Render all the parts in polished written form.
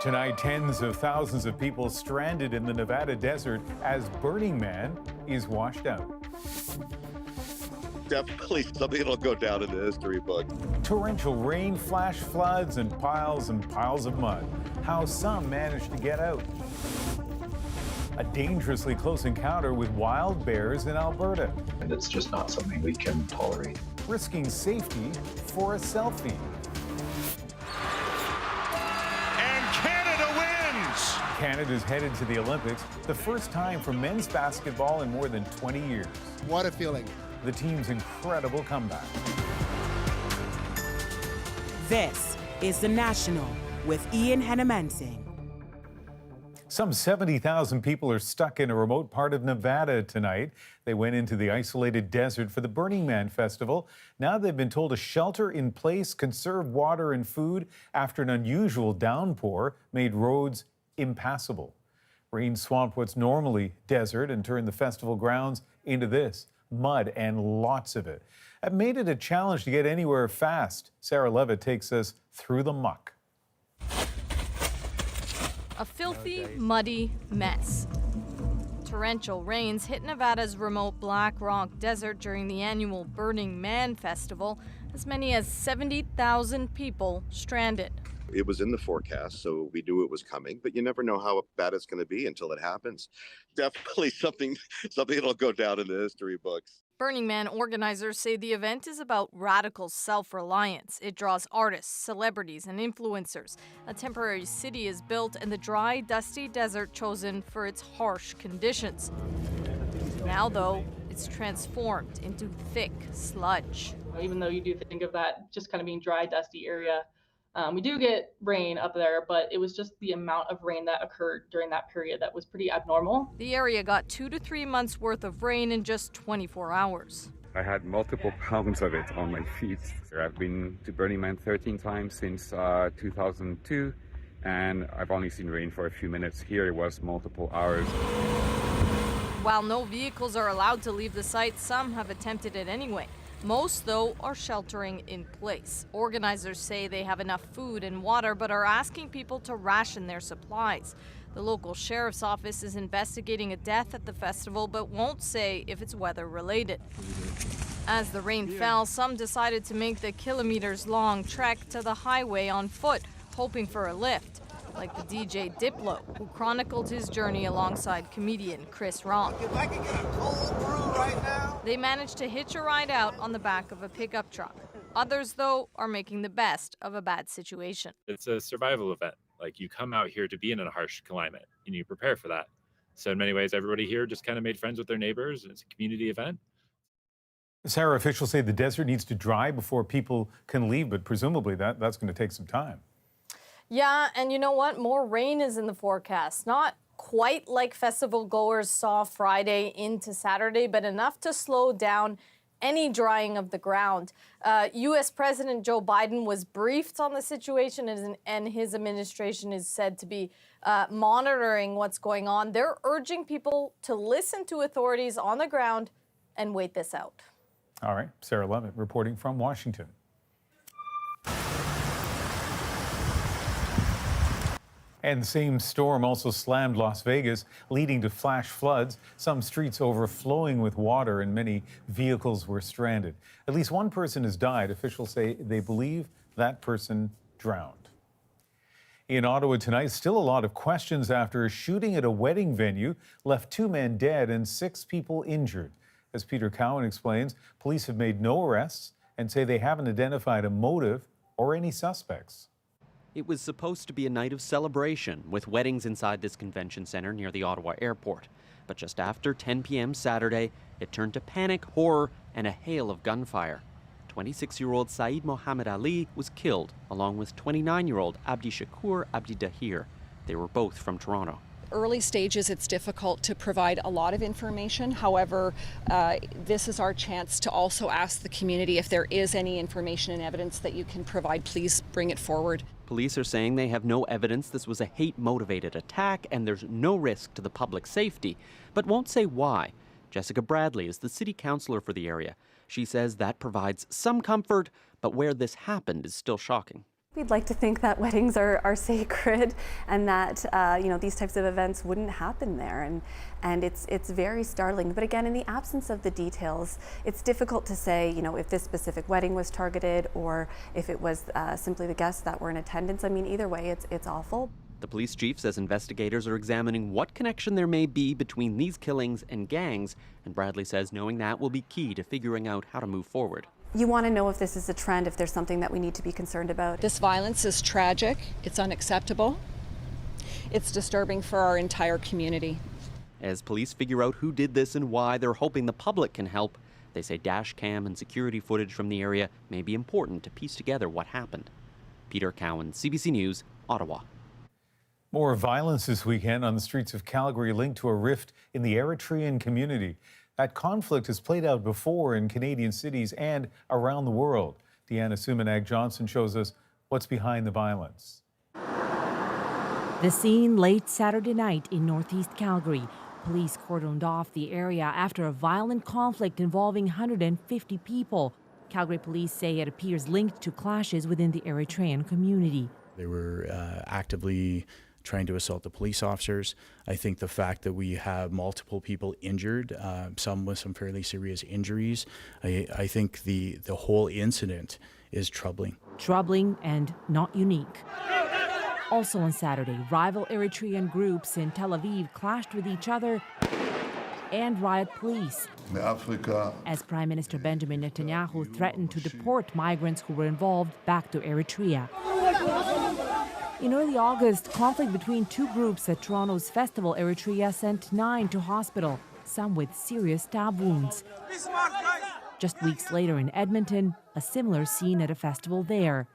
Tonight, tens of thousands of people stranded in the Nevada desert as Burning Man is washed out. Definitely something that'll go down in the history book. Torrential rain, flash floods, and piles of mud. How some managed to get out. A dangerously close encounter with wild bears in Alberta. And it's just not something we can tolerate. Risking safety for a selfie. Canada's headed to the Olympics, the first time for men's basketball in more than 20 years. What a feeling. The team's incredible comeback. This is The National with Ian Henemansing. Some 70,000 people are stuck in a remote part of Nevada tonight. They went into the isolated desert for the Burning Man festival. Now they've been told to shelter in place, conserve water and food after an unusual downpour made roads impassable. Rain swamped what's normally desert and turned the festival grounds into this, mud and lots of it. It made it a challenge to get anywhere fast. Sarah Levitt takes us through the muck. A filthy, muddy mess. Torrential rains hit Nevada's remote Black Rock Desert during the annual Burning Man festival. As many as 70,000 people stranded. It was in the forecast, so we knew it was coming, but you never know how bad it's going to be until it happens. Definitely something that'll go down in the history books. Burning Man organizers say the event is about radical self-reliance. It draws artists, celebrities, and influencers. A temporary city is built in the dry, dusty desert chosen for its harsh conditions. Now, though, it's transformed into thick sludge. Even though you do think of that just kind of being dry, dusty area, we do get rain up there, but it was just the amount of rain that occurred during that period that was pretty abnormal. The area got 2 to 3 months worth of rain in just 24 hours. I had multiple pounds of it on my feet. I've been to Burning Man 13 times since 2002, and I've only seen rain for a few minutes. Here it was multiple hours. While no vehicles are allowed to leave the site, some have attempted it anyway. Most, though, are sheltering in place. Organizers say they have enough food and water, but are asking people to ration their supplies. The local sheriff's office is investigating a death at the festival, but won't say if it's weather-related. As the rain fell, some decided to make the kilometers-long trek to the highway on foot, hoping for a lift. Like the DJ Diplo, who chronicled his journey alongside comedian Chris Rock. If I could get a cold brew right now. They managed to hitch a ride out on the back of a pickup truck. Others, though, are making the best of a bad situation. It's a survival event. Like, you come out here to be in a harsh climate, and you prepare for that. So in many ways, everybody here just kind of made friends with their neighbors, and it's a community event. Sarah, officials say the desert needs to dry before people can leave, but presumably that's going to take some time. Yeah, and you know what? More rain is in the forecast. Not quite like festival goers saw Friday into Saturday, but enough to slow down any drying of the ground. U.S. President Joe Biden was briefed on the situation, and his administration is said to be monitoring what's going on. They're urging people to listen to authorities on the ground and wait this out. All right, Sarah Levitt reporting from Washington. And the same storm also slammed Las Vegas, leading to flash floods, some streets overflowing with water, and many vehicles were stranded. At least one person has died. Officials say they believe that person drowned. In Ottawa tonight, still a lot of questions after a shooting at a wedding venue left 2 men dead and 6 people injured. As Peter Cowan explains, police have made no arrests and say they haven't identified a motive or any suspects. It was supposed to be a night of celebration with weddings inside this convention center near the Ottawa airport. But just after 10 p.m. Saturday, it turned to panic, horror, and a hail of gunfire. 26-year-old Saeed Mohammed Ali was killed, along with 29-year-old Abdi Shakur Abdi Dahir. They were both from Toronto. Early stages, it's difficult to provide a lot of information. However, this is our chance to also ask the community if there is any information and evidence that you can provide, please bring it forward. Police are saying they have no evidence this was a hate-motivated attack and there's no risk to the public safety, but won't say why. Jessica Bradley is the city councillor for the area. She says that provides some comfort, but where this happened is still shocking. We'd like to think that weddings are sacred and that these types of events wouldn't happen there, and it's very startling. But again, in the absence of the details, it's difficult to say if this specific wedding was targeted or if it was simply the guests that were in attendance. I mean, either way, it's awful. The police chief says investigators are examining what connection there may be between these killings and gangs, and Bradley says knowing that will be key to figuring out how to move forward. You want to know if this is a trend, if there's something that we need to be concerned about. This violence is tragic, it's unacceptable, it's disturbing for our entire community. As police figure out who did this and why, they're hoping the public can help. They say dash cam and security footage from the area may be important to piece together what happened. Peter Cowan, CBC News, Ottawa. More violence this weekend on the streets of Calgary linked to a rift in the Eritrean community. That conflict has played out before in Canadian cities and around the world. Deanna Sumanag-Johnson shows us what's behind the violence. The scene late Saturday night in northeast Calgary. Police cordoned off the area after a violent conflict involving 150 people. Calgary police say it appears linked to clashes within the Eritrean community. They were actively trying to assault the police officers. I think the fact that we have multiple people injured, some with some fairly serious injuries, I think the whole incident is troubling. Troubling and not unique. Also on Saturday, rival Eritrean groups in Tel Aviv clashed with each other and riot police as Prime Minister Benjamin Netanyahu threatened to deport migrants who were involved back to Eritrea. In early August, conflict between two groups at Toronto's festival Eritrea sent 9 to hospital, some with serious stab wounds. Just weeks later in Edmonton, a similar scene at a festival there.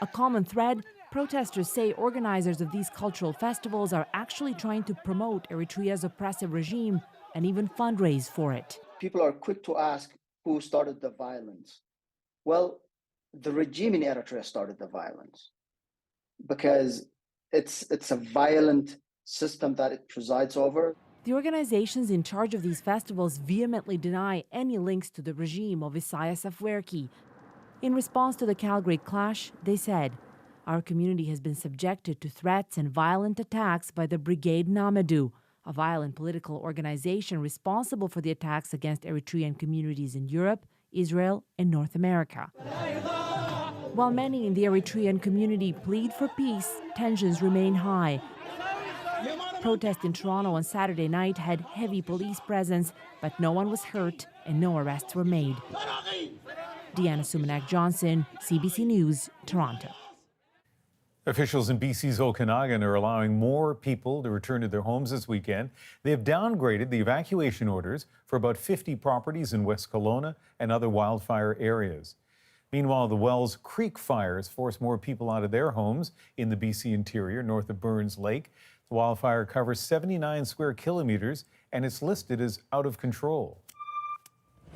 A common thread, protesters say organizers of these cultural festivals are actually trying to promote Eritrea's oppressive regime and even fundraise for it. People are quick to ask who started the violence. Well, the regime in Eritrea started the violence, because it's a violent system that it presides over. The organizations in charge of these festivals vehemently deny any links to the regime of Isaias Afwerki. In response to the Calgary clash, they said, "Our community has been subjected to threats and violent attacks by the Brigade Namadu, a violent political organization responsible for the attacks against Eritrean communities in Europe, Israel, and North America." While many in the Eritrean community plead for peace, tensions remain high. Protests in Toronto on Saturday night had heavy police presence, but no one was hurt and no arrests were made. Deanna Sumanag-Johnson, CBC News, Toronto. Officials in BC's Okanagan are allowing more people to return to their homes this weekend. They have downgraded the evacuation orders for about 50 properties in West Kelowna and other wildfire areas. Meanwhile, the Wells Creek fires forced more people out of their homes in the BC interior, north of Burns Lake. The wildfire covers 79 square kilometers, and it's listed as out of control.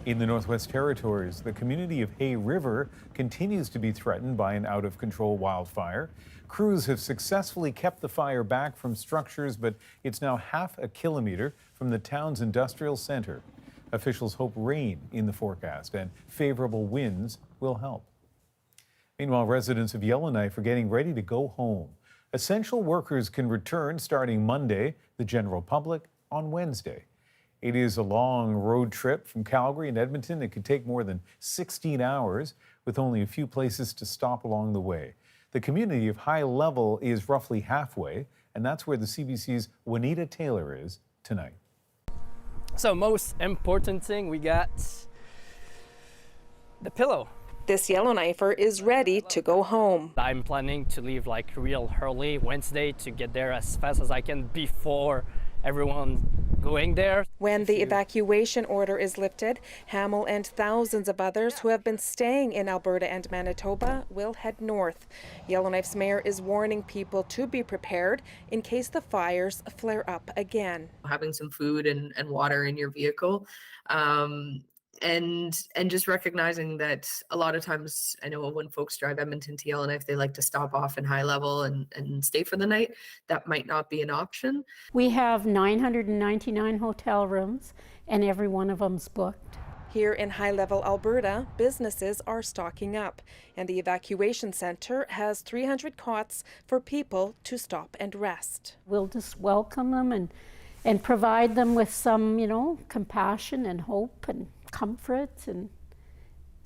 In the Northwest Territories, the community of Hay River continues to be threatened by an out-of-control wildfire. Crews have successfully kept the fire back from structures, but it's now half a kilometer from the town's industrial center. Officials hope rain in the forecast and favorable winds will help. Meanwhile, residents of Yellowknife are getting ready to go home. Essential workers can return starting Monday, the general public on Wednesday. It is a long road trip from Calgary and Edmonton. It could take more than 16 hours with only a few places to stop along the way. The community of High Level is roughly halfway, and that's where the CBC's Juanita Taylor is tonight. So most important thing, we got the pillow. This Yellowknifer is ready to go home. I'm planning to leave like real early Wednesday to get there as fast as I can before everyone going there. When the evacuation order is lifted, Hamill and thousands of others who have been staying in Alberta and Manitoba will head north. Yellowknife's mayor is warning people to be prepared in case the fires flare up again. Having some food and water in your vehicle, and just recognizing that a lot of times, I know when folks drive Edmonton to Yellowknife, they like to stop off in High Level and stay for the night. That might not be an option. We have 999 hotel rooms, and every one of them's booked. Here in high-level Alberta, businesses are stocking up, and the evacuation centre has 300 cots for people to stop and rest. We'll just welcome them and provide them with some, compassion and hope and comfort, and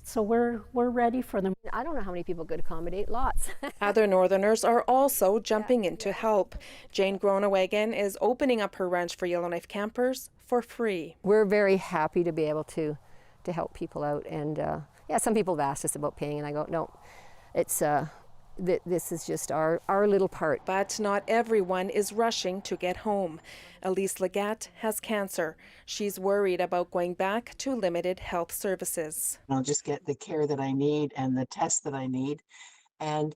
so we're ready for them. I don't know how many people could accommodate, lots. Other Northerners are also jumping in to help. Jane Groenewagen is opening up her ranch for Yellowknife campers for free. We're very happy to be able to help people out, and some people have asked us about paying, and I go, no, it's this is just our little part. But not everyone is rushing to get home. Elise Legat has cancer. She's worried about going back to limited health services. I'll just get the care that I need and the tests that I need and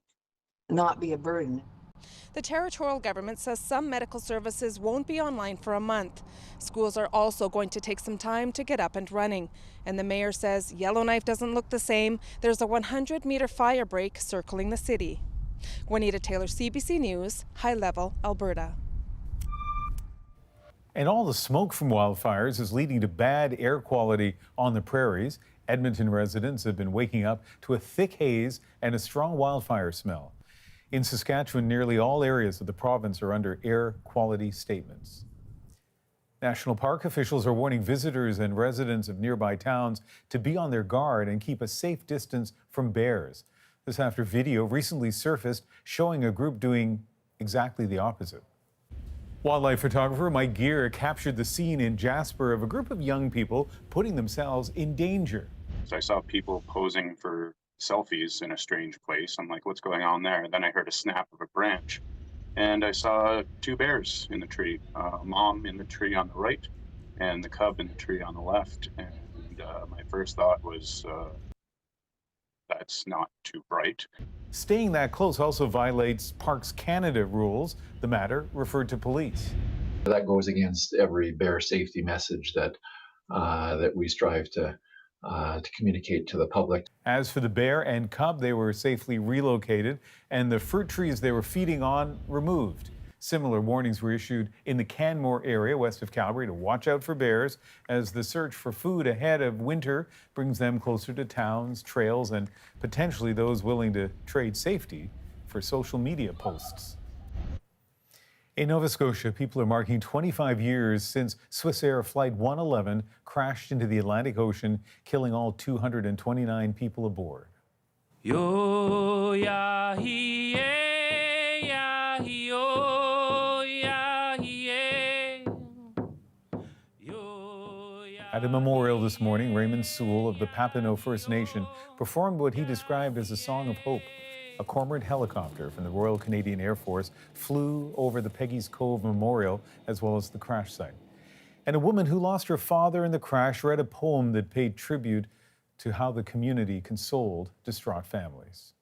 not be a burden. The territorial government says some medical services won't be online for a month. Schools are also going to take some time to get up and running. And the mayor says Yellowknife doesn't look the same. There's a 100-meter fire break circling the city. Juanita Taylor, CBC News, High Level, Alberta. And all the smoke from wildfires is leading to bad air quality on the prairies. Edmonton residents have been waking up to a thick haze and a strong wildfire smell. In Saskatchewan, nearly all areas of the province are under air quality statements. National park officials are warning visitors and residents of nearby towns to be on their guard and keep a safe distance from bears. This after video recently surfaced showing a group doing exactly the opposite. Wildlife photographer Mike Gear captured the scene in Jasper of a group of young people putting themselves in danger. So I saw people posing for selfies in a strange place. I'm like, what's going on there? And then I heard a snap of a branch, and I saw two bears in the tree, a mom in the tree on the right and the cub in the tree on the left. And my first thought was, that's not too bright. Staying that close also violates Parks Canada rules. The matter referred to police. That goes against every bear safety message that we strive to communicate to the public. As for the bear and cub, they were safely relocated and the fruit trees they were feeding on removed. Similar warnings were issued in the Canmore area west of Calgary to watch out for bears as the search for food ahead of winter brings them closer to towns, trails, and potentially those willing to trade safety for social media posts. In Nova Scotia, people are marking 25 years since Swissair Flight 111 crashed into the Atlantic Ocean, killing all 229 people aboard. Yo ya hi ya yo ya At a memorial this morning, Raymond Sewell of the Papineau First Nation performed what he described as a song of hope. A Cormorant helicopter from the Royal Canadian Air Force flew over the Peggy's Cove Memorial as well as the crash site. And a woman who lost her father in the crash read a poem that paid tribute to how the community consoled distraught families.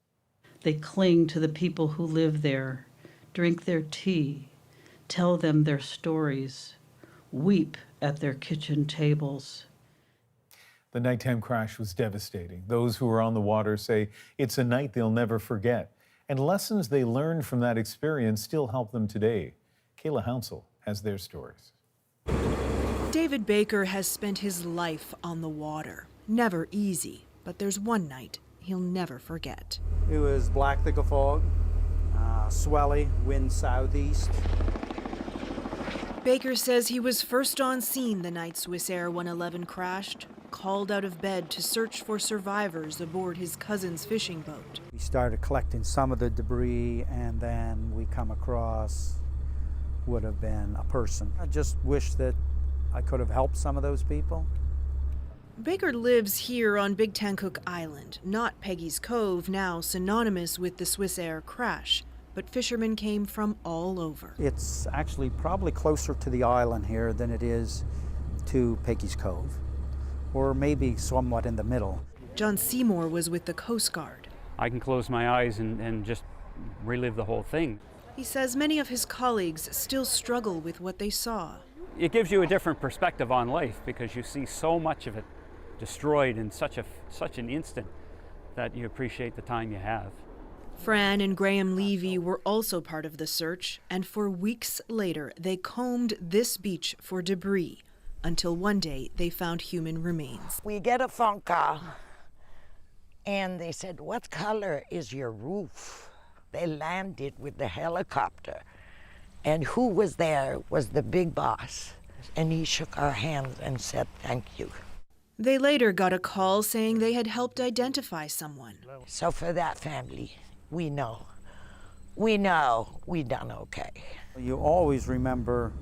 They cling to the people who live there, drink their tea, tell them their stories, weep at their kitchen tables. The nighttime crash was devastating. Those who were on the water say it's a night they'll never forget. And lessons they learned from that experience still help them today. Kayla Hounsell has their stories. David Baker has spent his life on the water. Never easy, but there's one night he'll never forget. It was black like a fog, swelly, wind southeast. Baker says he was first on scene the night Swissair 111 crashed, called out of bed to search for survivors aboard his cousin's fishing boat. We started collecting some of the debris, and then we come across would have been a person. I just wish that I could have helped some of those people. Baker lives here on Big Tancook Island, not Peggy's Cove, now synonymous with the Swissair crash. But fishermen came from all over. It's actually probably closer to the island here than it is to Peggy's Cove, or maybe somewhat in the middle. John Seymour was with the Coast Guard. I can close my eyes and just relive the whole thing. He says many of his colleagues still struggle with what they saw. It gives you a different perspective on life because you see so much of it destroyed in such an instant that you appreciate the time you have. Fran and Graham Levy were also part of the search, and for weeks later they combed this beach for debris, until one day they found human remains. We get a phone call and they said, "What color is your roof?" They landed with the helicopter, and who was there was the big boss, and he shook our hands and said thank you. They later got a call saying they had helped identify someone. So for that family, we know we done okay. You always remember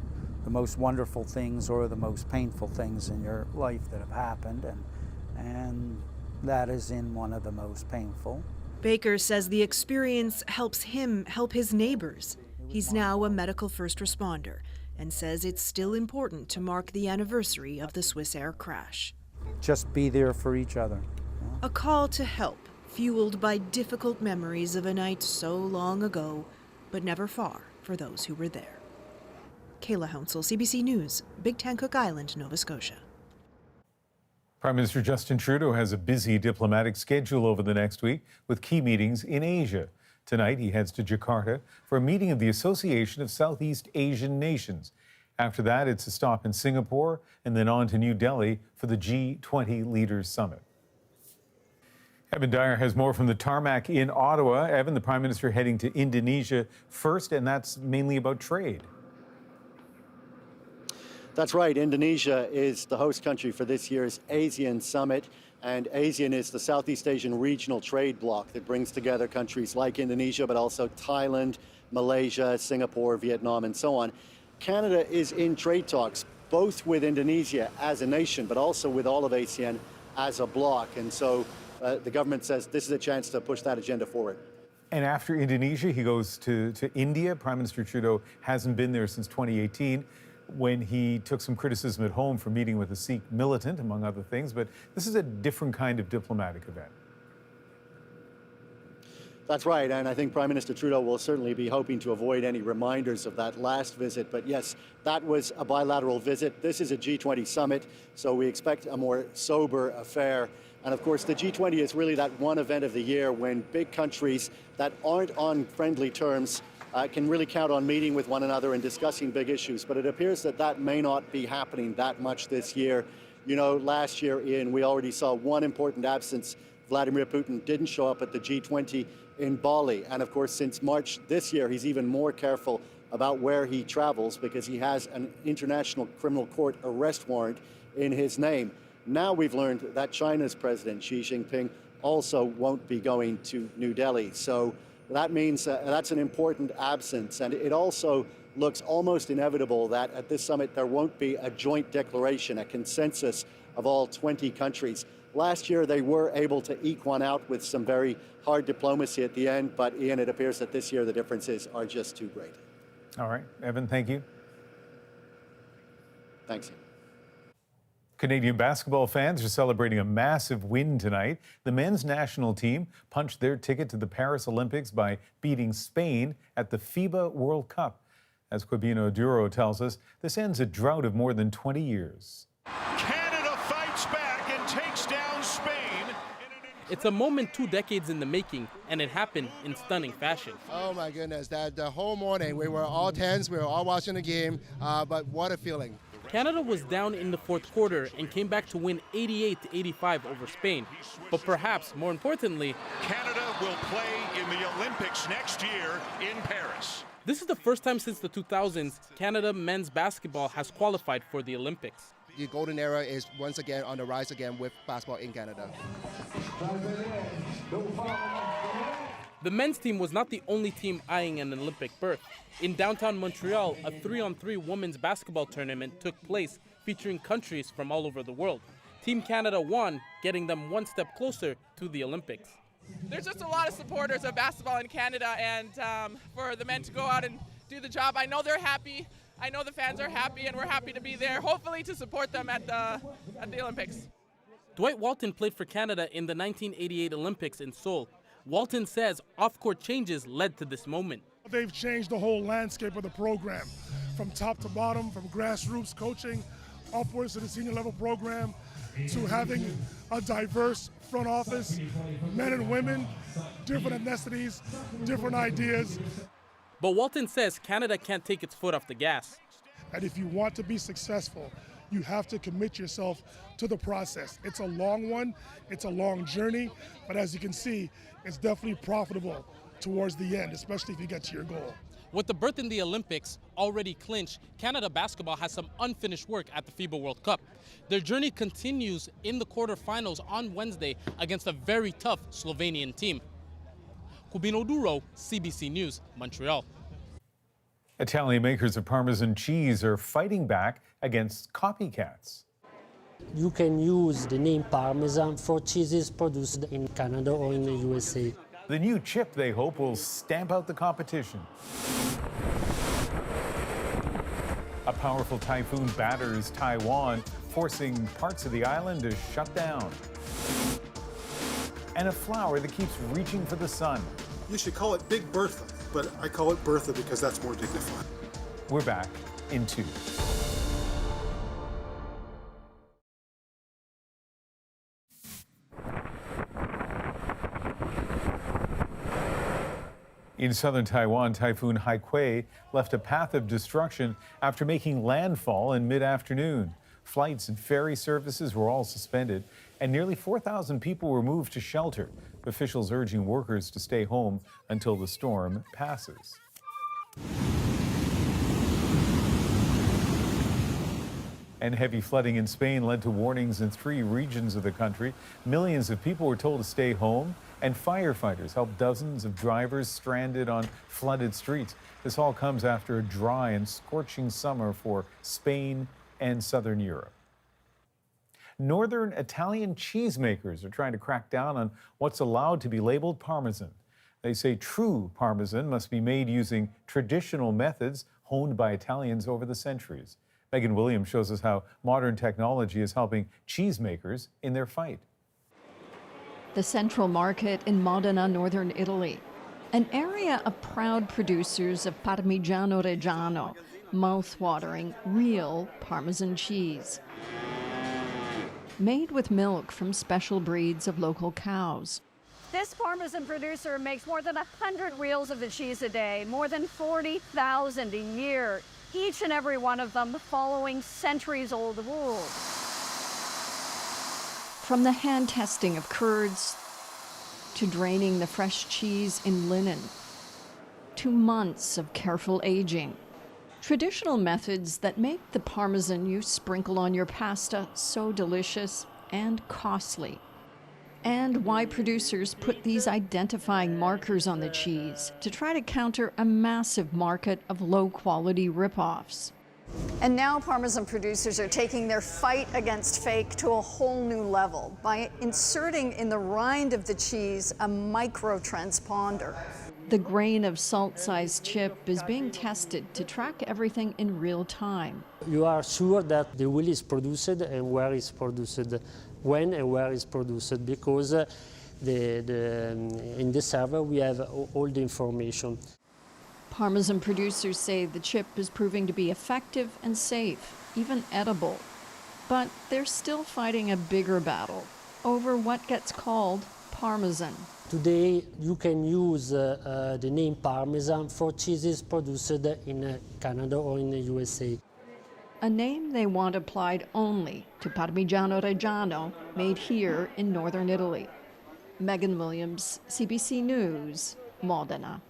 the most wonderful things or the most painful things in your life that have happened, and that is in one of the most painful. Baker says the experience helps him help his neighbors. He's now a medical first responder and says it's still important to mark the anniversary of the Swissair crash. Just be there for each other. A call to help, fueled by difficult memories of a night so long ago, but never far for those who were there. Kayla Hounsell, CBC News, Big Tancook Island, Nova Scotia. Prime Minister Justin Trudeau has a busy diplomatic schedule over the next week with key meetings in Asia. Tonight, he heads to Jakarta for a meeting of the Association of Southeast Asian Nations. After that, it's a stop in Singapore and then on to New Delhi for the G20 Leaders Summit. Evan Dyer has more from the tarmac in Ottawa. Evan, the Prime Minister heading to Indonesia first, and that's mainly about trade. That's right. Indonesia is the host country for this year's ASEAN Summit. And ASEAN is the Southeast Asian regional trade bloc that brings together countries like Indonesia, but also Thailand, Malaysia, Singapore, Vietnam, and so on. Canada is in trade talks, both with Indonesia as a nation, but also with all of ASEAN as a bloc. And so the government says this is a chance to push that agenda forward. And after Indonesia, he goes to India. Prime Minister Trudeau hasn't been there since 2018. When he took some criticism at home for meeting with a Sikh militant, among other things. But this is a different kind of diplomatic event. That's right, and I think Prime Minister Trudeau will certainly be hoping to avoid any reminders of that last visit. But yes, that was a bilateral visit. This is a G20 summit, so we expect a more sober affair. And of course, the G20 is really that one event of the year when big countries that aren't on friendly terms can really count on meeting with one another and discussing big issues. But it appears that that may not be happening that much this year. You know, last year, Ian, we already saw one important absence. Vladimir Putin didn't show up at the G20 in Bali. And of course, since March this year, he's even more careful about where he travels because he has an International Criminal Court arrest warrant in his name. Now we've learned that China's President Xi Jinping also won't be going to New Delhi. So that means that's an important absence. And it also looks almost inevitable that at this summit there won't be a joint declaration, a consensus of all 20 countries. Last year they were able to eke one out with some very hard diplomacy at the end, but Ian, it appears that this year the differences are just too great. All right, Evan, thank you. Thanks, Ian. Canadian basketball fans are celebrating a massive win tonight. The men's national team punched their ticket to the Paris Olympics by beating Spain at the FIBA World Cup. As Quibino Duro tells us, this ends a drought of more than 20 years. Canada fights back and takes down Spain. It's a moment 2 decades in the making, and it happened in stunning fashion. Oh my goodness, that the whole morning we were all tense, we were all watching the game, but what a feeling. Canada was down in the fourth quarter and came back to win 88-85 over Spain. But perhaps more importantly, Canada will play in the Olympics next year in Paris. This is the first time since the 2000s Canada men's basketball has qualified for the Olympics. The golden era is once again on the rise again with basketball in Canada. The men's team was not the only team eyeing an Olympic berth. In downtown Montreal, a 3-on-3 women's basketball tournament took place featuring countries from all over the world. Team Canada won, getting them one step closer to the Olympics. There's just a lot of supporters of basketball in Canada, and for the men to go out and do the job, I know they're happy. I know the fans are happy, and we're happy to be there, hopefully to support them at the Olympics. Dwight Walton played for Canada in the 1988 Olympics in Seoul. Walton says off-court changes led to this moment. They've changed the whole landscape of the program, from top to bottom, from grassroots coaching upwards to the senior level program, to having a diverse front office, men and women, different ethnicities, different ideas. But Walton says Canada can't take its foot off the gas. And if you want to be successful, You have to commit yourself to the process. It's a long one, it's a long journey, but as you can see, it's definitely profitable towards the end, especially if you get to your goal. With the berth in the Olympics already clinched, Canada basketball has some unfinished work at the FIBA World Cup. Their journey continues in the quarterfinals on Wednesday against a very tough Slovenian team. Cubino Duro, CBC News, Montreal. Italian makers of Parmesan cheese are fighting back against copycats. You can use the name Parmesan for cheeses produced in Canada or in the USA. The new chip, they hope, will stamp out the competition. A powerful typhoon batters Taiwan, forcing parts of the island to shut down. And a flower that keeps reaching for the sun. You should call it Big Bertha, but I call it Bertha because that's more dignified. We're back in 2. In southern Taiwan, Typhoon Haikui left a path of destruction after making landfall in mid-afternoon. Flights and ferry services were all suspended, and nearly 4,000 people were moved to shelter, officials urging workers to stay home until the storm passes. And heavy flooding in Spain led to warnings in 3 regions of the country. Millions of people were told to stay home, and firefighters helped dozens of drivers stranded on flooded streets. This all comes after a dry and scorching summer for Spain and southern Europe. Northern Italian cheesemakers are trying to crack down on what's allowed to be labeled Parmesan. They say true Parmesan must be made using traditional methods honed by Italians over the centuries. Megan Williams shows us how modern technology is helping cheesemakers in their fight. The Central Market in Modena, northern Italy, an area of proud producers of Parmigiano Reggiano, mouth-watering, real Parmesan cheese. Made with milk from special breeds of local cows. This Parmesan producer makes more than 100 reels of the cheese a day, more than 40,000 a year, each and every one of them following centuries-old rules. From the hand testing of curds, to draining the fresh cheese in linen, to months of careful aging. Traditional methods that make the Parmesan you sprinkle on your pasta so delicious and costly. And why producers put these identifying markers on the cheese to try to counter a massive market of low-quality rip-offs. And now Parmesan producers are taking their fight against fake to a whole new level by inserting in the rind of the cheese a microtransponder. The grain of salt-sized chip is being tested to track everything in real time. You are sure that the wheel is produced and where it's produced, when and where it's produced, because in the server we have all the information. Parmesan producers say the chip is proving to be effective and safe, even edible. But they're still fighting a bigger battle over what gets called Parmesan. Today you can use the name Parmesan for cheeses produced in Canada or in the USA. A name they want applied only to Parmigiano Reggiano, made here in northern Italy. Megan Williams, CBC News, Modena.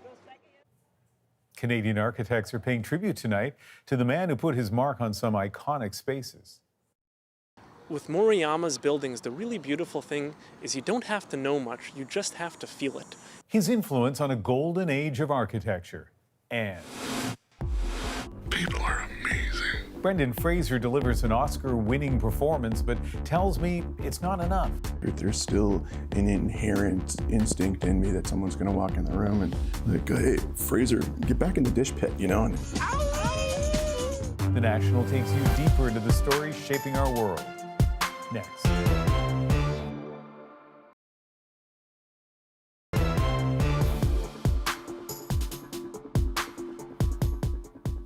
Canadian architects are paying tribute tonight to the man who put his mark on some iconic spaces. With Moriyama's buildings, the really beautiful thing is you don't have to know much, you just have to feel it. His influence on a golden age of architecture. And people are amazing. Brendan Fraser delivers an Oscar-winning performance, but tells me it's not enough. There's still an inherent instinct in me that someone's going to walk in the room and like, hey, Fraser, get back in the dish pit, you know? The National takes you deeper into the stories shaping our world. Next.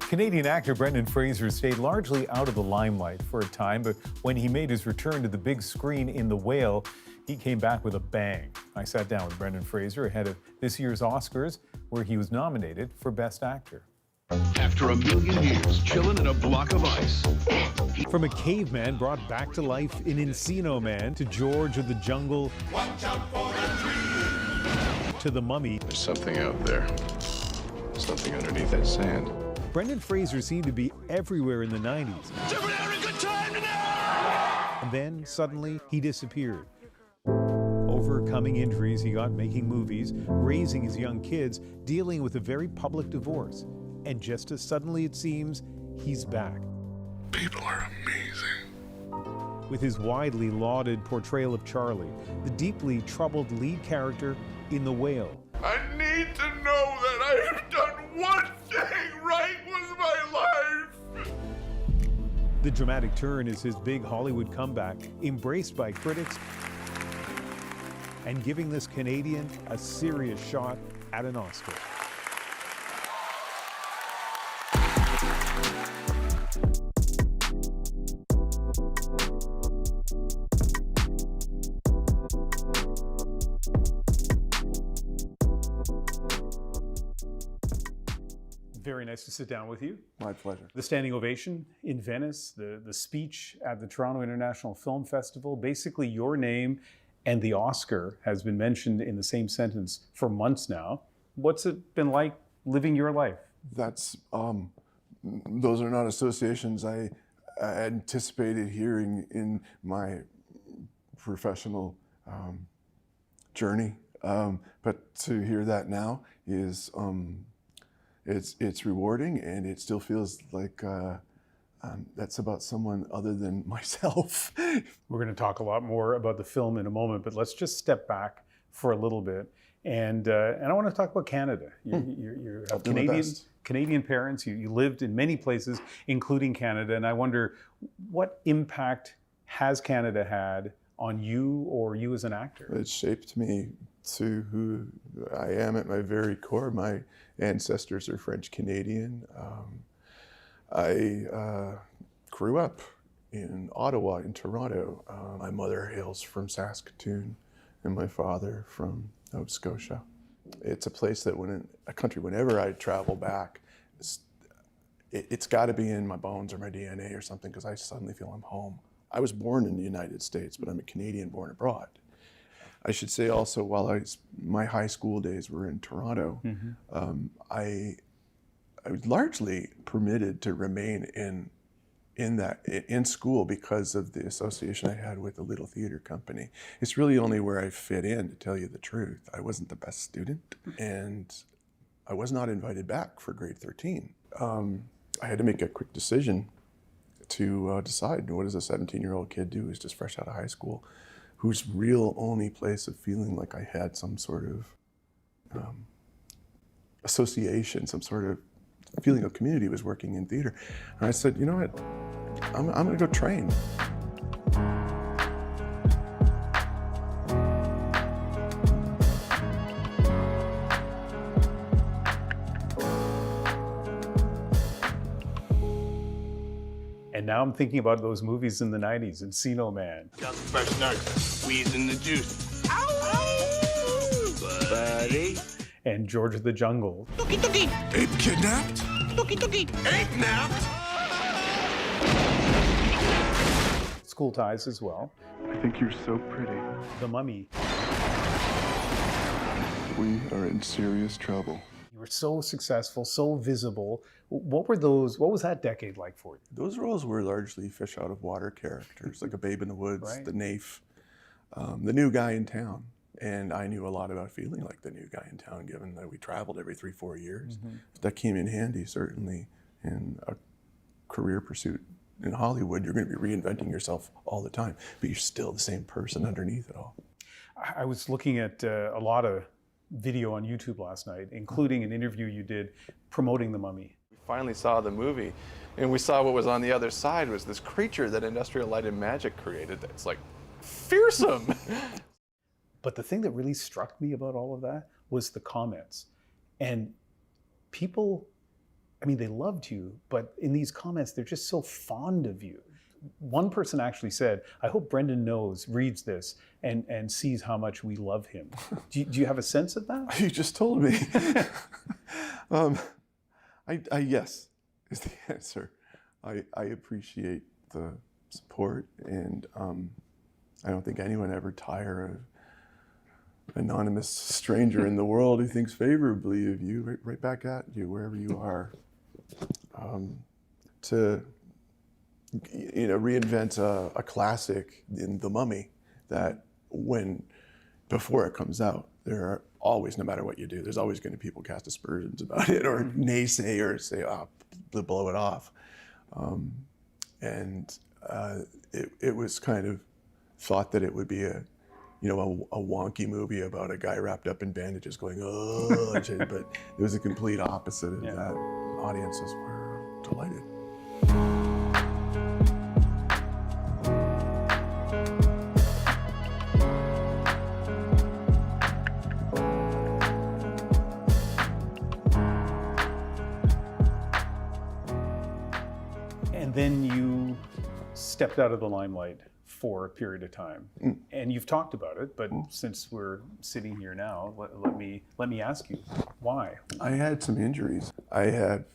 Canadian actor Brendan Fraser stayed largely out of the limelight for a time, but when he made his return to the big screen in The Whale, he came back with a bang. I sat down with Brendan Fraser ahead of this year's Oscars, where he was nominated for Best Actor. After a million years chilling in a block of ice. From a caveman brought back to life in Encino Man to George of the Jungle to the Mummy. There's something out there. Something underneath that sand. Brendan Fraser seemed to be everywhere in the 90s. And then suddenly he disappeared. Overcoming injuries he got making movies, raising his young kids, dealing with a very public divorce. And just as suddenly it seems, he's back. People are amazing. With his widely lauded portrayal of Charlie, the deeply troubled lead character in The Whale. I need to know that I have done one thing right with my life. The dramatic turn is his big Hollywood comeback, embraced by critics and giving this Canadian a serious shot at an Oscar. Very nice to sit down with you. My pleasure. The standing ovation in Venice, the speech at the Toronto International Film Festival, basically your name and the Oscar has been mentioned in the same sentence for months now. What's it been like living your life? That's, those are not associations I anticipated hearing in my professional journey. But to hear that now is, it's rewarding, and it still feels like that's about someone other than myself. We're going to talk a lot more about the film in a moment, but let's just step back for a little bit. And I want to talk about Canada. You have Canadian parents. You lived in many places, including Canada. And I wonder, what impact has Canada had on you or you as an actor? It shaped me to who I am at my very core. My ancestors are French Canadian. I grew up in Ottawa, in Toronto. My mother hails from Saskatoon, and my father from Nova Scotia. It's a place that a country, whenever I travel back, it's got to be in my bones or my DNA or something, because I suddenly feel I'm home. I was born in the United States, but I'm a Canadian born abroad. I should say also, while my high school days were in Toronto, I was largely permitted to remain in school because of the association I had with the Little Theatre Company. It's really only where I fit in, to tell you the truth. I wasn't the best student, and I was not invited back for grade 13. I had to make a quick decision to decide, what does a 17-year-old kid do who's just fresh out of high school, whose real only place of feeling like I had some sort of association, some sort of feeling of community was working in theater. And I said, you know what, I'm gonna go train. And now I'm thinking about those movies in the 90s, Encino Man. Got some fresh nerds. Weeds in the juice. Ow! Buddy. And George of the Jungle. Tookie tookie. Ape kidnapped. Tookie tookie. Ape napped. School Ties as well. I think you're so pretty. The Mummy. We are in serious trouble. You were so successful, so visible. What was that decade like for you? Those roles were largely fish out of water characters, like a Babe in the Woods, Right. the Naif, the new guy in town. And I knew a lot about feeling like the new guy in town, given that we traveled every 3-4 years. That came in handy, certainly, in a career pursuit in Hollywood. You're going to be reinventing yourself all the time, but you're still the same person underneath it all. I was looking at a lot of video on YouTube last night, including an interview you did promoting The Mummy. We finally saw the movie, and we saw what was on the other side was this creature that Industrial Light and Magic created that's like fearsome. But the thing that really struck me about all of that was the comments. And people, I mean, they loved you, but in these comments, they're just so fond of you. One person actually said, I hope Brendan reads this and sees how much we love him. Do you have a sense of that? You just told me. Yes, is the answer. I appreciate the support, and I don't think anyone ever tire of anonymous stranger in the world who thinks favorably of you, right back at you, wherever you are. To reinvent a classic in The Mummy that before it comes out, there are always, no matter what you do, there's always going to be people cast aspersions about it or naysay or say, blow it off. It was kind of thought that it would be a wonky movie about a guy wrapped up in bandages going, oh, but it was a complete opposite of that. Audiences were delighted. And then you stepped out of the limelight for a period of time. And you've talked about it, but since we're sitting here now, let me ask you, why? I had some injuries. I had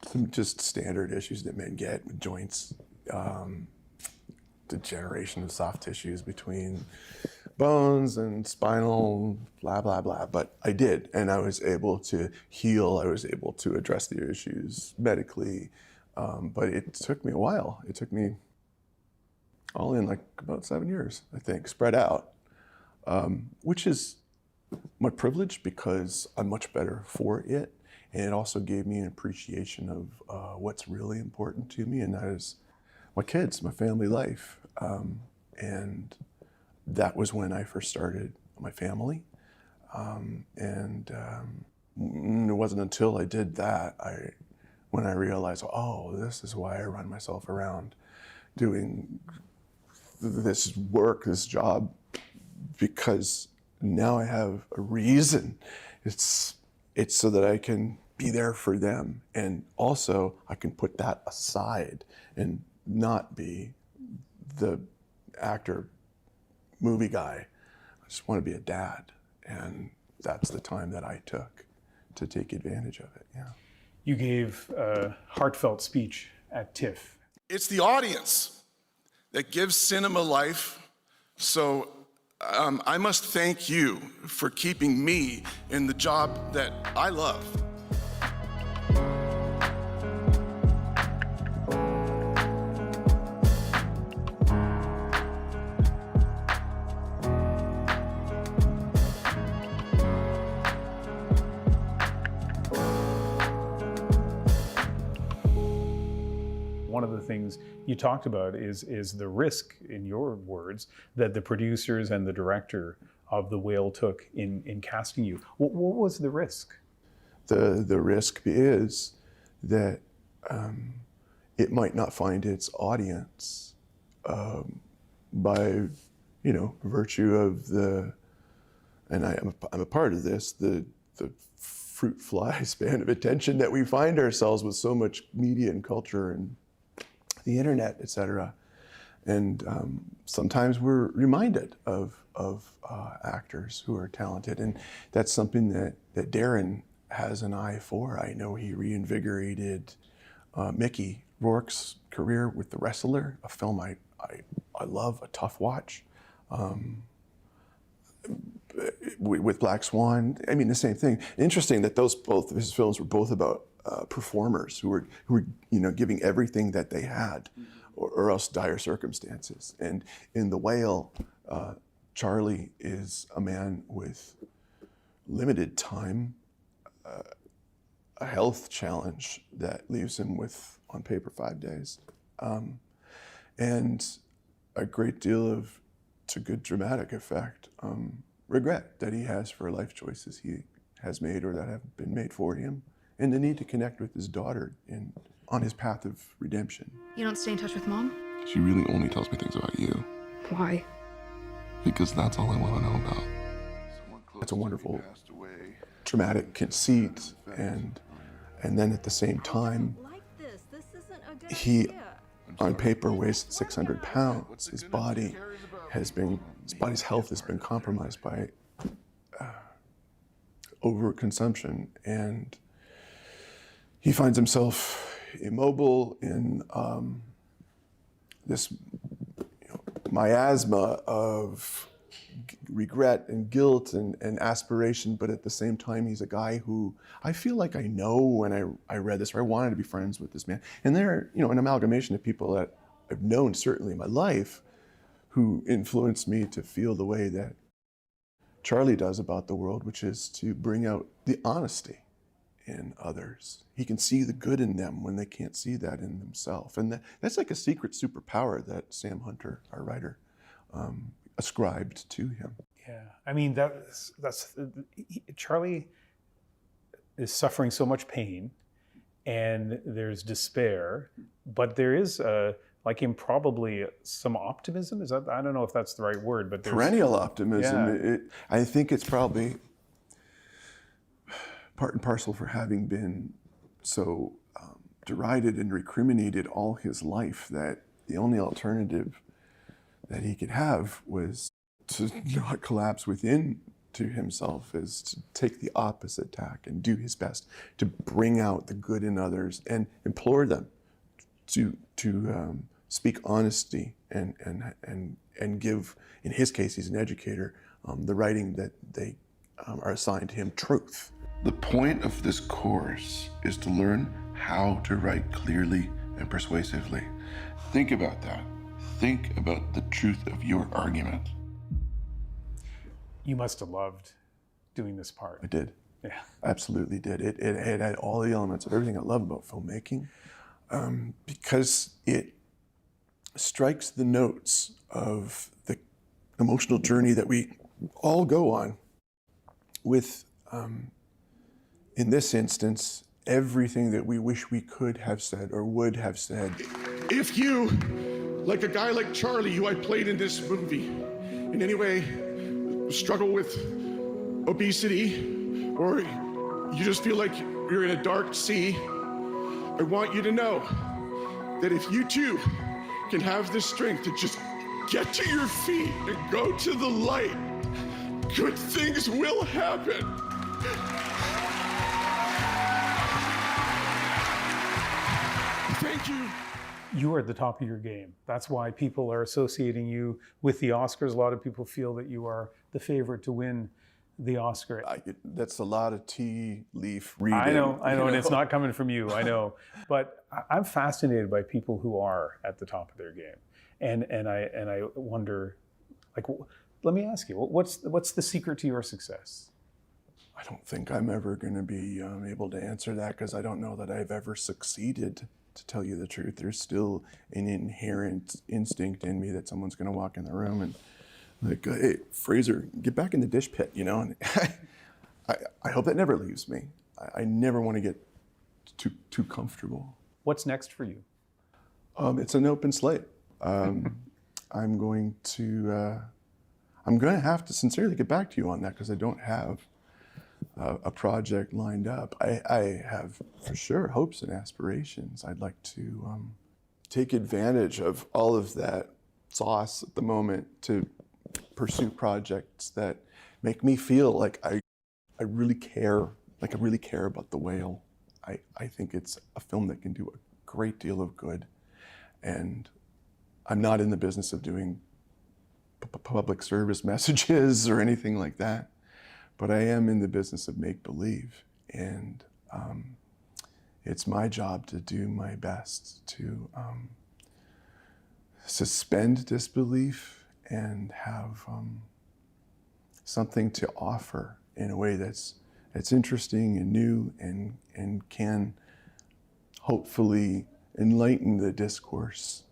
some just standard issues that men get with joints, degeneration of soft tissues between bones and spinal, blah, blah, blah. But I did, and I was able to heal. I was able to address the issues medically, but it took me a while. It took me all in like about 7 years, I think, spread out, which is my privilege because I'm much better for it. And it also gave me an appreciation of what's really important to me, and that is my kids, my family life. And that was when I first started my family. It wasn't until I did that when I realized, oh, this is why I run myself around doing this work, this job, because now I have a reason. It's so that I can be there for them, and also I can put that aside and not be the actor, movie guy. I just want to be a dad, and that's the time that I took to take advantage of it. Yeah. You gave a heartfelt speech at TIFF. It's the audience that gives cinema life, so I must thank you for keeping me in the job that I love. One of the things you talked about is the risk, in your words, that the producers and the director of The Whale took in casting you. What was the risk? The risk is that it might not find its audience by, virtue of and I'm a part of this, the fruit fly span of attention that we find ourselves with so much media and culture and the internet, et cetera. And sometimes we're reminded of actors who are talented. And that's something that Darren has an eye for. I know he reinvigorated Mickey Rourke's career with The Wrestler, a film I love, a tough watch. With Black Swan, I mean, the same thing. Interesting that both his films were both about performers who were giving everything that they had, or else dire circumstances. And in The Whale, Charlie is a man with limited time, a health challenge that leaves him with, on paper, 5 days, and a great deal of, to good dramatic effect, regret that he has for life choices he has made or that have been made for him, and the need to connect with his daughter on his path of redemption. You don't stay in touch with Mom? She really only tells me things about you. Why? Because that's all I want to know about. It's a wonderful, dramatic conceit, and then at the same time, he, on paper, weighs 600 pounds. His body's health has been compromised by overconsumption, and he finds himself immobile in this miasma of regret and guilt and aspiration, but at the same time, he's a guy who I feel like I know when I read this, or I wanted to be friends with this man. And they're, an amalgamation of people that I've known certainly in my life who influenced me to feel the way that Charlie does about the world, which is to bring out the honesty in others. He can see the good in them when they can't see that in themselves. And that's like a secret superpower that Sam Hunter, our writer, ascribed to him. Yeah, I mean, Charlie is suffering so much pain, and there's despair, but there is like him probably some optimism. Is that, I don't know if that's the right word, but there's perennial optimism. Yeah. I think it's probably part and parcel for having been so derided and recriminated all his life that the only alternative that he could have was to not collapse within to himself, is to take the opposite tack and do his best to bring out the good in others and implore them to speak honesty and give, in his case, he's an educator, the writing that they are assigned to him, truth. The point of this course is to learn how to write clearly and persuasively. Think about that. Think about the truth of your argument. You must have loved doing this part. I did. Yeah. Absolutely did. It had all the elements of everything I love about filmmaking, because it strikes the notes of the emotional journey that we all go on with, in this instance, everything that we wish we could have said or would have said. If you, like a guy like Charlie, who I played in this movie, in any way struggle with obesity, or you just feel like you're in a dark sea, I want you to know that if you too can have the strength to just get to your feet and go to the light, good things will happen. Thank you. You are at the top of your game. That's why people are associating you with the Oscars. A lot of people feel that you are the favorite to win the Oscar. That's a lot of tea leaf reading. I know, and it's not coming from you, I know. But I'm fascinated by people who are at the top of their game. And I wonder, like, let me ask you, what's the secret to your success? I don't think I'm ever going to be able to answer that, because I don't know that I've ever succeeded, to tell you the truth. There's still an inherent instinct in me that someone's going to walk in the room and like, hey, Fraser, get back in the dish pit, And I hope that never leaves me. I never want to get too comfortable. What's next for you? It's an open slate. I'm going to have to sincerely get back to you on that, because I don't have a project lined up. I have for sure hopes and aspirations. I'd like to take advantage of all of that sauce at the moment to pursue projects that make me feel like I really care, like I really care about the whale. I think it's a film that can do a great deal of good, and I'm not in the business of doing public service messages or anything like that, but I am in the business of make-believe, and it's my job to do my best to suspend disbelief and have something to offer in a way that's interesting and new and can hopefully enlighten the discourse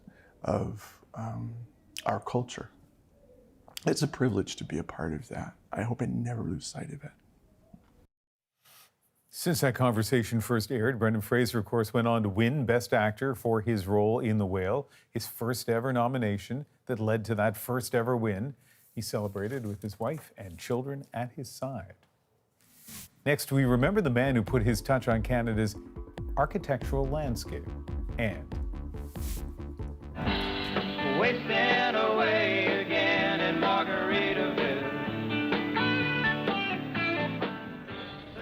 of our culture. It's a privilege to be a part of that. I hope I never lose sight of it. Since that conversation first aired, Brendan Fraser, of course, went on to win Best Actor for his role in The Whale, his first ever nomination that led to that first ever win. He celebrated with his wife and children at his side. Next, we remember the man who put his touch on Canada's architectural landscape, and wasting away again in Margaritaville.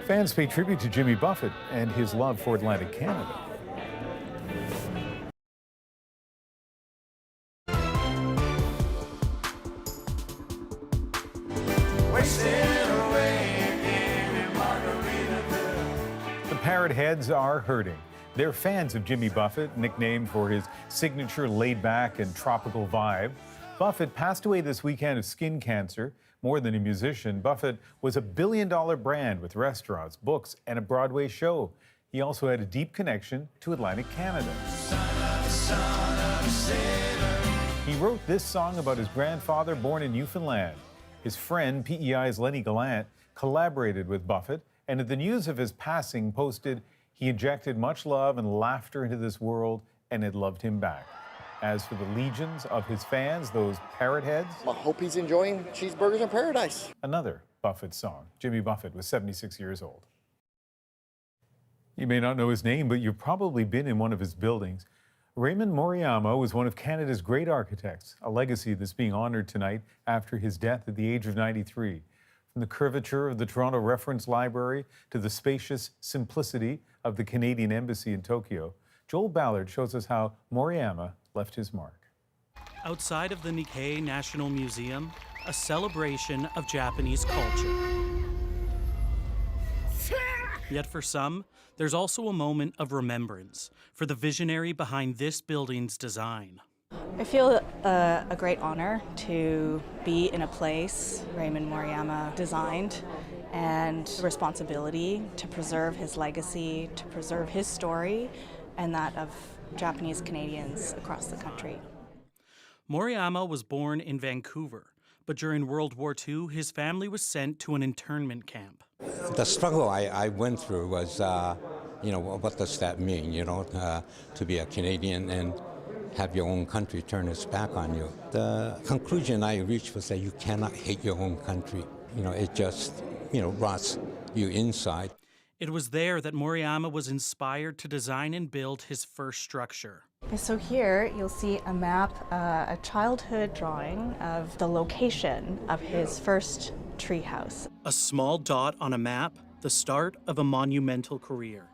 Fans pay tribute to Jimmy Buffett and his love for Atlantic Canada. The parrot heads are hurting. They're fans of Jimmy Buffett, nicknamed for his signature laid-back and tropical vibe. Buffett passed away this weekend of skin cancer. More than a musician, Buffett was a billion-dollar brand with restaurants, books, and a Broadway show. He also had a deep connection to Atlantic Canada. He wrote this song about his grandfather born in Newfoundland. His friend, PEI's Lenny Gallant, collaborated with Buffett, and at the news of his passing posted, he injected much love and laughter into this world, and it loved him back. As for the legions of his fans, those parrot heads, I hope he's enjoying cheeseburgers in paradise. Another Buffett song. Jimmy Buffett was 76 years old. You may not know his name, but you've probably been in one of his buildings. Raymond Moriyama was one of Canada's great architects, a legacy that's being honored tonight after his death at the age of 93. From the curvature of the Toronto Reference Library to the spacious simplicity of the Canadian Embassy in Tokyo, Joel Ballard shows us how Moriyama left his mark. Outside of the Nikkei National Museum, a celebration of Japanese culture. Yet for some, there's also a moment of remembrance for the visionary behind this building's design. I feel a great honor to be in a place Raymond Moriyama designed, and the responsibility to preserve his legacy, to preserve his story, and that of Japanese Canadians across the country. Moriyama was born in Vancouver, but during World War II, his family was sent to an internment camp. The struggle I went through was, what does that mean, to be a Canadian and have your own country turn its back on you. The conclusion I reached was that you cannot hate your own country. It just, rots you inside. It was there that Moriyama was inspired to design and build his first structure. So here you'll see a map, a childhood drawing of the location of his first treehouse. A small dot on a map, the start of a monumental career.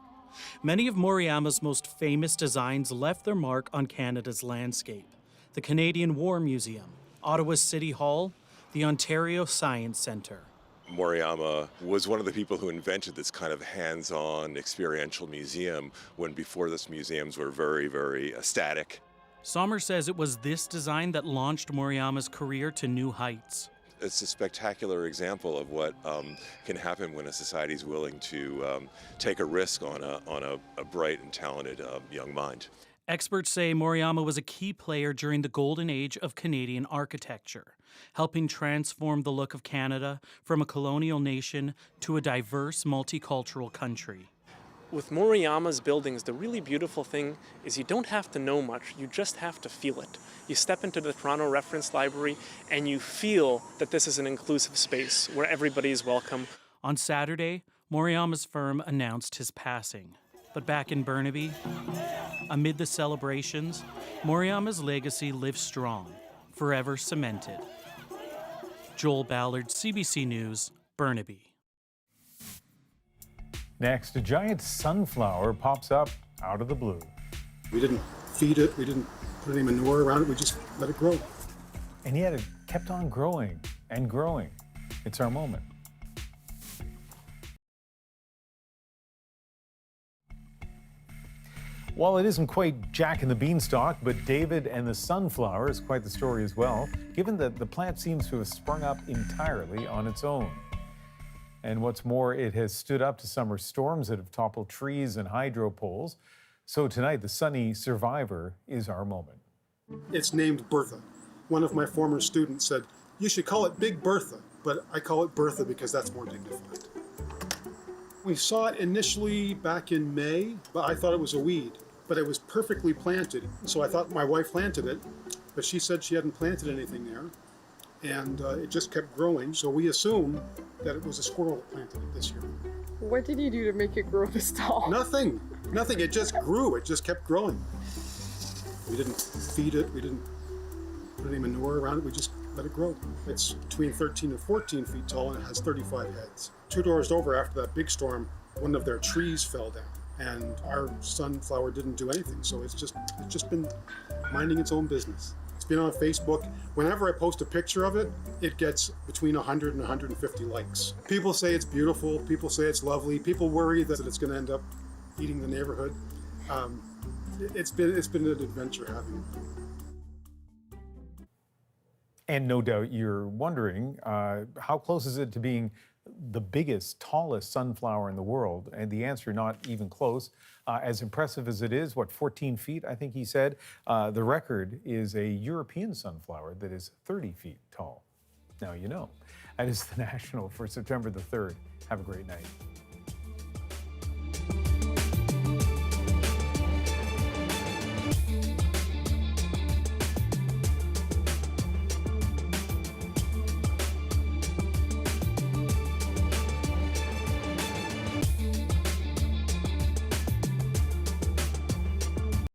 Many of Moriyama's most famous designs left their mark on Canada's landscape. The Canadian War Museum, Ottawa's City Hall, the Ontario Science Centre. Moriyama was one of the people who invented this kind of hands-on experiential museum when before this museums were very, very static. Sommer says it was this design that launched Moriyama's career to new heights. It's a spectacular example of what can happen when a society is willing to take a risk on a bright and talented young mind. Experts say Moriyama was a key player during the golden age of Canadian architecture, helping transform the look of Canada from a colonial nation to a diverse, multicultural country. With Moriyama's buildings, the really beautiful thing is you don't have to know much, you just have to feel it. You step into the Toronto Reference Library and you feel that this is an inclusive space where everybody is welcome. On Saturday, Moriyama's firm announced his passing. But back in Burnaby, amid the celebrations, Moriyama's legacy lives strong, forever cemented. Joel Ballard, CBC News, Burnaby. Next, a giant sunflower pops up out of the blue. We didn't feed it, we didn't put any manure around it, we just let it grow. And yet it kept on growing and growing. It's our moment. While it isn't quite Jack and the Beanstalk, but David and the Sunflower is quite the story as well, given that the plant seems to have sprung up entirely on its own. And what's more, it has stood up to summer storms that have toppled trees and hydro poles. So tonight, the sunny survivor is our moment. It's named Bertha. One of my former students said, "You should call it Big Bertha," but I call it Bertha because that's more dignified. We saw it initially back in May, but I thought it was a weed, but it was perfectly planted. So I thought my wife planted it, but she said she hadn't planted anything there. And it just kept growing. So we assumed that it was a squirrel that planted it this year. What did you do to make it grow this tall? Nothing. It just grew. It just kept growing. We didn't feed it. We didn't put any manure around it. We just let it grow. It's between 13 and 14 feet tall and it has 35 heads. 2 doors over after that big storm, one of their trees fell down and our sunflower didn't do anything. So it's just been minding its own business. It's been on Facebook. Whenever I post a picture of it, it gets between 100 and 150 likes. People say it's beautiful. People say it's lovely. People worry that it's going to end up eating the neighborhood. It's been an adventure having it. And no doubt you're wondering, how close is it to being the biggest, tallest sunflower in the world? And the answer, not even close. As impressive as it is, 14 feet, I think he said, the record is a European sunflower that is 30 feet tall. Now you know. That is the National for September the 3rd. Have a great night.